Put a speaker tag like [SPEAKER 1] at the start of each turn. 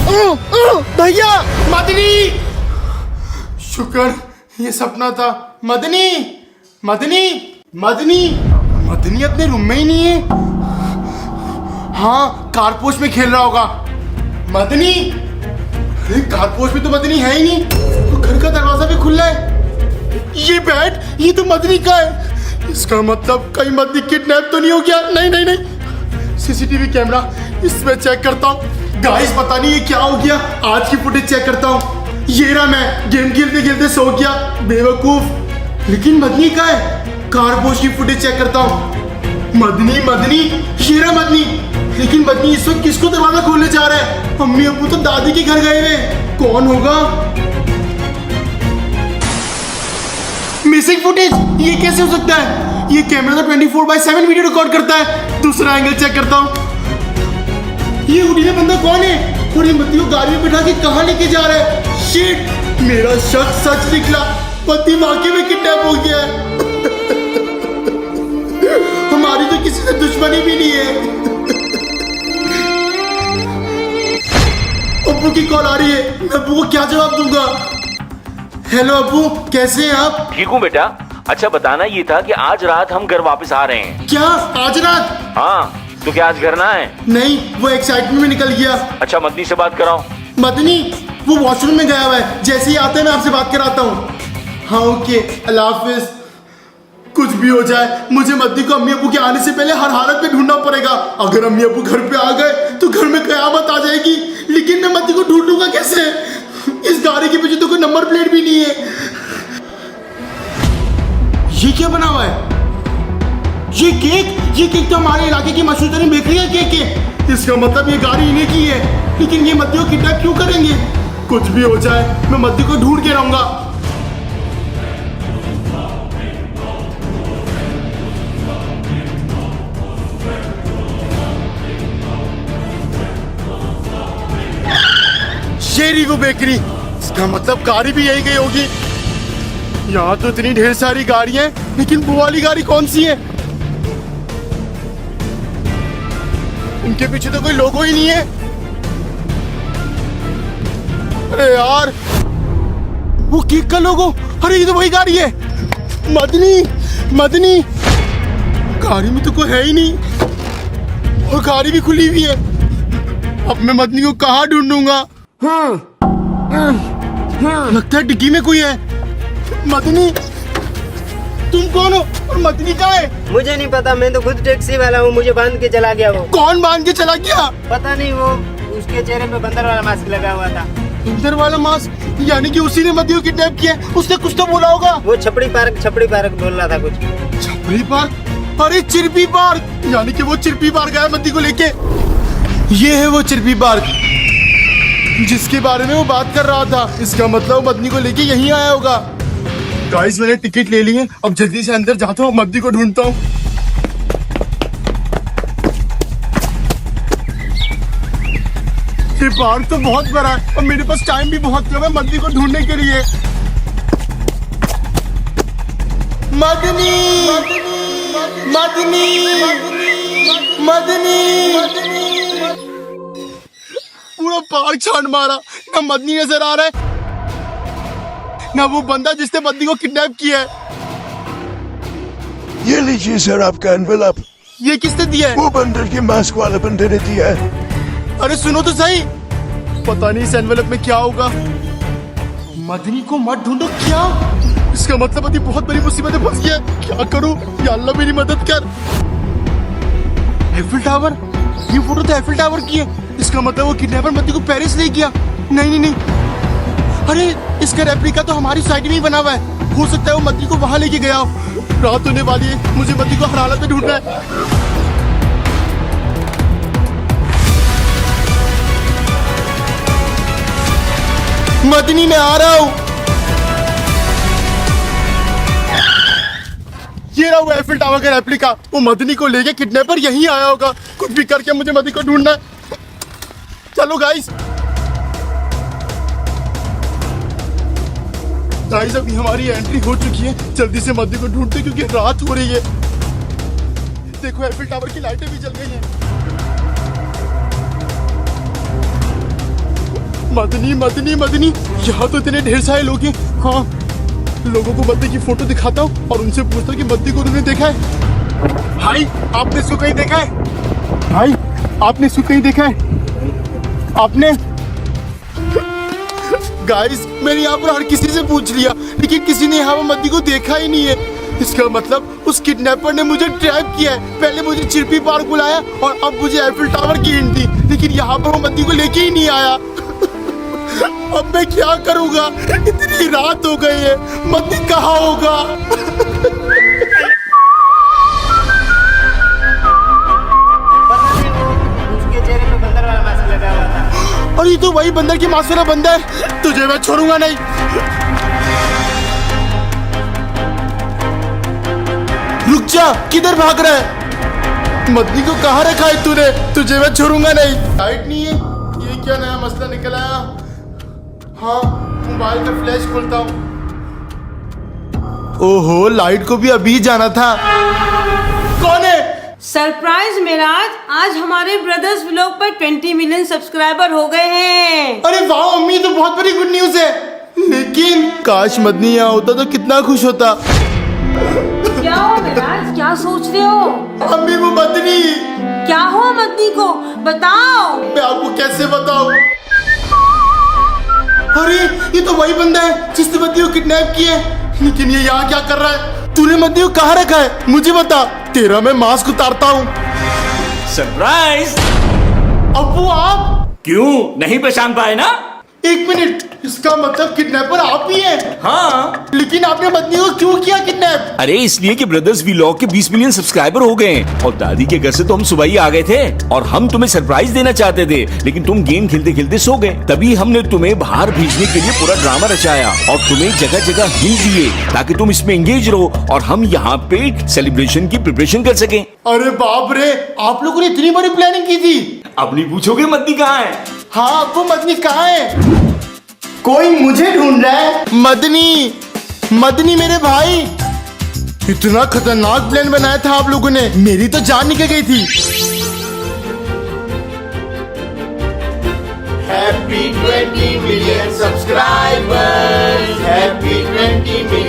[SPEAKER 1] भैया मदनी, शुक्र ये सपना था। मदनी मदनी मदनी मदनी अपने रूम में ही नहीं है। हाँ, कारपोश में खेल रहा होगा। मदनी, अरे कारपोश में तो मदनी है ही नहीं, तो घर का दरवाजा भी खुला है। ये बेड, ये तो मदनी का है। इसका मतलब कहीं मदनी किडनैप तो नहीं हो गया? नहीं नहीं नहीं, सीसीटीवी कैमरा इसमें चेक करता हूँ। गाइस पता नहीं ये क्या हो गया, आज की फुटेज चेक करता हूँ। ये रहा, मैं गेम खेलते खेलते सो गया, बेवकूफ। लेकिन मदनी का है, कारपोश की फुटेज चेक करता हूँ। मदनी मदनी, ये रहा मदनी। लेकिन मदनी इस वक्त किसको दरवाजा खोलने जा रहा है? अम्मी अब्बू तो दादी के घर गए हुए, कौन होगा? मिसिंग फुटेज, ये कैसे हो सकता है? ये कैमरा तो 24/7 वीडियो रिकॉर्ड करता है। दूसरा एंगल चेक करता हूँ। ये उड़ीला बंदा कौन है और ये मत्ती को गाड़ी में बिठा के कहाँ लेके जा रहा है? शिट, मेरा शक सच निकला, पति वाकई में किडनैप हो गया है। हमारी तो किसी से दुश्मनी भी नहीं है। अब्बू की कॉल आ रही है, मैं अब्बू को क्या जवाब दूंगा? हेलो अब्बू, कैसे हैं आप?
[SPEAKER 2] ठीक हूँ बेटा। अच्छा बताना ये था कि आज रात हम घर वापस आ रहे हैं।
[SPEAKER 1] क्या आज रात?
[SPEAKER 2] हाँ, तो क्या आज घर ना है?
[SPEAKER 1] नहीं, वो एक्साइटमेंट में निकल गया।
[SPEAKER 2] अच्छा मदनी से बात कराओ।
[SPEAKER 1] मदनी वो वॉशरूम में गया हुआ है, जैसे ही आता है मैं आपसे बात कराता हूँ। हाँ ओके, अल्लाह हाफिज। कुछ भी हो जाए, मुझे मदनी को अम्मी अब्बू के आने से पहले हर हालत में ढूंढना पड़ेगा। अगर अम्मी अब्बू घर पे आ गए तो घर में कयामत आ जाएगी। लेकिन मैं मदनी को ढूंढूंगा कैसे? इस गाड़ी के पीछे तो कोई नंबर प्लेट भी नहीं है। ये क्या बना हुआ है? ये केक तो हमारे इलाके की मशहूर तरीन बेकरी है केक है। इसका मतलब ये गाड़ी इन्हें की है। लेकिन ये मद्दी को किडनैप क्यों करेंगे? कुछ भी हो जाए, मैं मद्दी को ढूंढ के रहूंगा। ये वो बेकरी, इसका मतलब गाड़ी भी यही गई होगी। यहाँ तो इतनी ढेर सारी गाड़ियां हैं, लेकिन वो वाली गाड़ी कौन सी है? उनके पीछे तो कोई लोगो ही नहीं है। अरे यार, वो केक का लोगो, अरे ये तो वही गाड़ी है। मदनी मदनी, गाड़ी में तो कोई है ही नहीं और गाड़ी भी खुली हुई है। अब मैं मदनी को कहाँ ढूंढूंगा? लगता है डिग्गी में कोई है। मदनी, तुम कौन हो और मदनी कहाँ है?
[SPEAKER 3] मुझे नहीं पता, मैं तो खुद टैक्सी वाला हूँ। मुझे बांध के चला गया वो।
[SPEAKER 1] कौन बांध के चला गया?
[SPEAKER 3] पता नहीं, वो उसके चेहरे पे बंदर वाला मास्क लगा हुआ था।
[SPEAKER 1] बंदर वाला मास्क? यानी कि उसी ने मदनी को किडनैप किया। उसने कुछ तो बोला होगा।
[SPEAKER 3] वो छपड़ी पार्क बोल रहा था कुछ।
[SPEAKER 1] छपड़ी पार्क? अरे चिरपी पार्क, यानी कि वो चिरपी पार्क गया मदनी को लेके। ये है वो चिरपी पार्क जिसके बारे में वो बात कर रहा था। इसका मतलब मदनी को लेके यहीं आया होगा। गाइस मैंने टिकट ले ली है, अब जल्दी से अंदर जाता हूँ, मदनी को ढूंढता हूँ। ये पार्क तो बहुत बड़ा है और मेरे पास टाइम भी बहुत कम है मदनी को ढूंढने के लिए। मदनी मदनी मदनी, पूरा पार्क छान मारा, ना मदनी नजर आ रहा है ना वो बंदा जिसने मदनी को किडनैप किया है।
[SPEAKER 4] ये लीजिए सर आपका एनवेलप।
[SPEAKER 1] ये किसने दिया है?
[SPEAKER 4] वो बंदर के मास्क वाला बंदर ने दिया है।
[SPEAKER 1] अरे सुनो तो सही, पता नहीं इस एनवेलप में क्या होगा। मदनी को मत ढूंढो। क्या? इसका मतलब मदनी बहुत बड़ी मुसीबत में फंस गया। क्या करूं? या अल्लाह मेरी मदद कर। एफिल टावर, ये फोटो तो एफिल टावर की है। इसका मतलब वो किडनैपर मदनी को पेरिस ले गया। नहीं नहीं नहीं, अरे इसका रेप्लिका तो हमारी सोसाइटी में ही बना हुआ है। हो सकता है वो मदनी को वहां लेके गया हो। रात होने वाली है, मुझे मदनी को हर हालत में ढूंढना है। मदनी मैं आ रहा हूँ। ये रहा वो एफिल टावर का रेप्लिका। वो मदनी को लेके किडनैपर यहीं आया होगा। कुछ भी करके मुझे मदनी को ढूंढना है। चलो गाइस, अभी हमारी एंट्री हो चुकी है। जल्दी से मदनी को ढूंढते क्योंकि रात हो रही है। देखो एफिल टावर की लाइटें भी जल गई हैं। मदनी मदनी मदनी, यहाँ तो इतने ढेर सारे लोग हैं। हाँ, लोगों को मदनी की फोटो दिखाता हूँ और उनसे पूछता हूँ कि मदनी को तुमने देखा है? भाई, आपने इसको कहीं देखा है? भाई, आपने इसको कहीं देखा है? आपने? गाइस, मैंने यहाँ पर हर किसी से पूछ लिया, लेकिन किसी ने यहाँ पर मदनी को देखा ही नहीं है। इसका मतलब उस किडनैपर ने मुझे ट्रैप किया है। पहले मुझे चिरपी पार्क बुलाया और अब मुझे एफिल टावर की हिंट दी, लेकिन यहाँ पर वो मदनी को लेके ही नहीं आया। अब मैं क्या करूँगा? इतनी रात हो गई है, मदनी कहाँ होगा?
[SPEAKER 3] पता नहीं, वो उसके चेहरे पे बंदर वाला मास्क लगा हुआ था।
[SPEAKER 1] और ये तो वही बंदर की मांस वाला बंदर, तुझे मैं छोड़ूंगा नहीं। रुक जा, किधर भाग रहा है? मदनी को कहाँ रखा है तूने? तुझे मैं छोड़ूंगा नहीं। लाइट नहीं है, ये क्या नया मसला निकल आया? हाँ, मोबाइल का फ्लैश खोलता हूँ। ओहो, लाइट को भी अभी जाना था। कौन है?
[SPEAKER 5] सरप्राइज मेराज, आज हमारे ब्रदर्स व्लॉग पर 20 मिलियन सब्सक्राइबर हो गए हैं।
[SPEAKER 1] अरे वाह अम्मी, तो बहुत बड़ी गुड न्यूज है। लेकिन काश मदनी यहाँ होता तो कितना खुश होता।
[SPEAKER 5] क्या हो मेराज, क्या सोच रहे हो?
[SPEAKER 1] अम्मी, वो मदनी।
[SPEAKER 5] क्या हुआ मदनी को, बताओ।
[SPEAKER 1] मैं आपको कैसे बताऊं? अरे, ये तो वही बंदा है जिसने मदनी को किडनैप किया है। लेकिन ये यहाँ क्या कर रहा है? तूने मदनी को कहाँ रखा है? मुझे बता, तेरा मैं मास्क उतारता हूँ।
[SPEAKER 6] सरप्राइज!
[SPEAKER 1] अब्बू, आप?
[SPEAKER 6] क्यों नहीं पहचान पाए ना?
[SPEAKER 1] एक मिनट, इसका मतलब किडनैपर आप ही हैं?
[SPEAKER 6] हाँ।
[SPEAKER 1] लेकिन आपने मदनी को क्यों किया किडनैप?
[SPEAKER 6] अरे इसलिए कि ब्रदर्स व्लॉग के 20 मिलियन सब्सक्राइबर हो गए हैं और दादी के घर से तो हम सुबह ही आ गए थे और हम तुम्हें सरप्राइज देना चाहते थे, लेकिन तुम गेम खेलते खेलते सो गए। तभी हमने तुम्हें बाहर भेजने के लिए पूरा ड्रामा रचाया और तुम्हें जगह जगह हिंट दिए ताकि तुम इसमें एंगेज रहो और हम यहाँ पे सेलिब्रेशन की प्रिपरेशन कर सकें।
[SPEAKER 1] अरे बाप रे, आप लोगों ने इतनी बड़ी प्लानिंग की थी?
[SPEAKER 6] अब नहीं पूछोगे मदनी कहाँ है?
[SPEAKER 1] हाँ, अब्बू, मदनी कहाँ है? कोई मुझे ढूंढ रहा है? मदनी, मदनी मेरे भाई, इतना खतरनाक प्लान बनाया था आप लोगों ने, मेरी तो जान निकल गई थी। Happy 20 million subscribers, Happy 20 million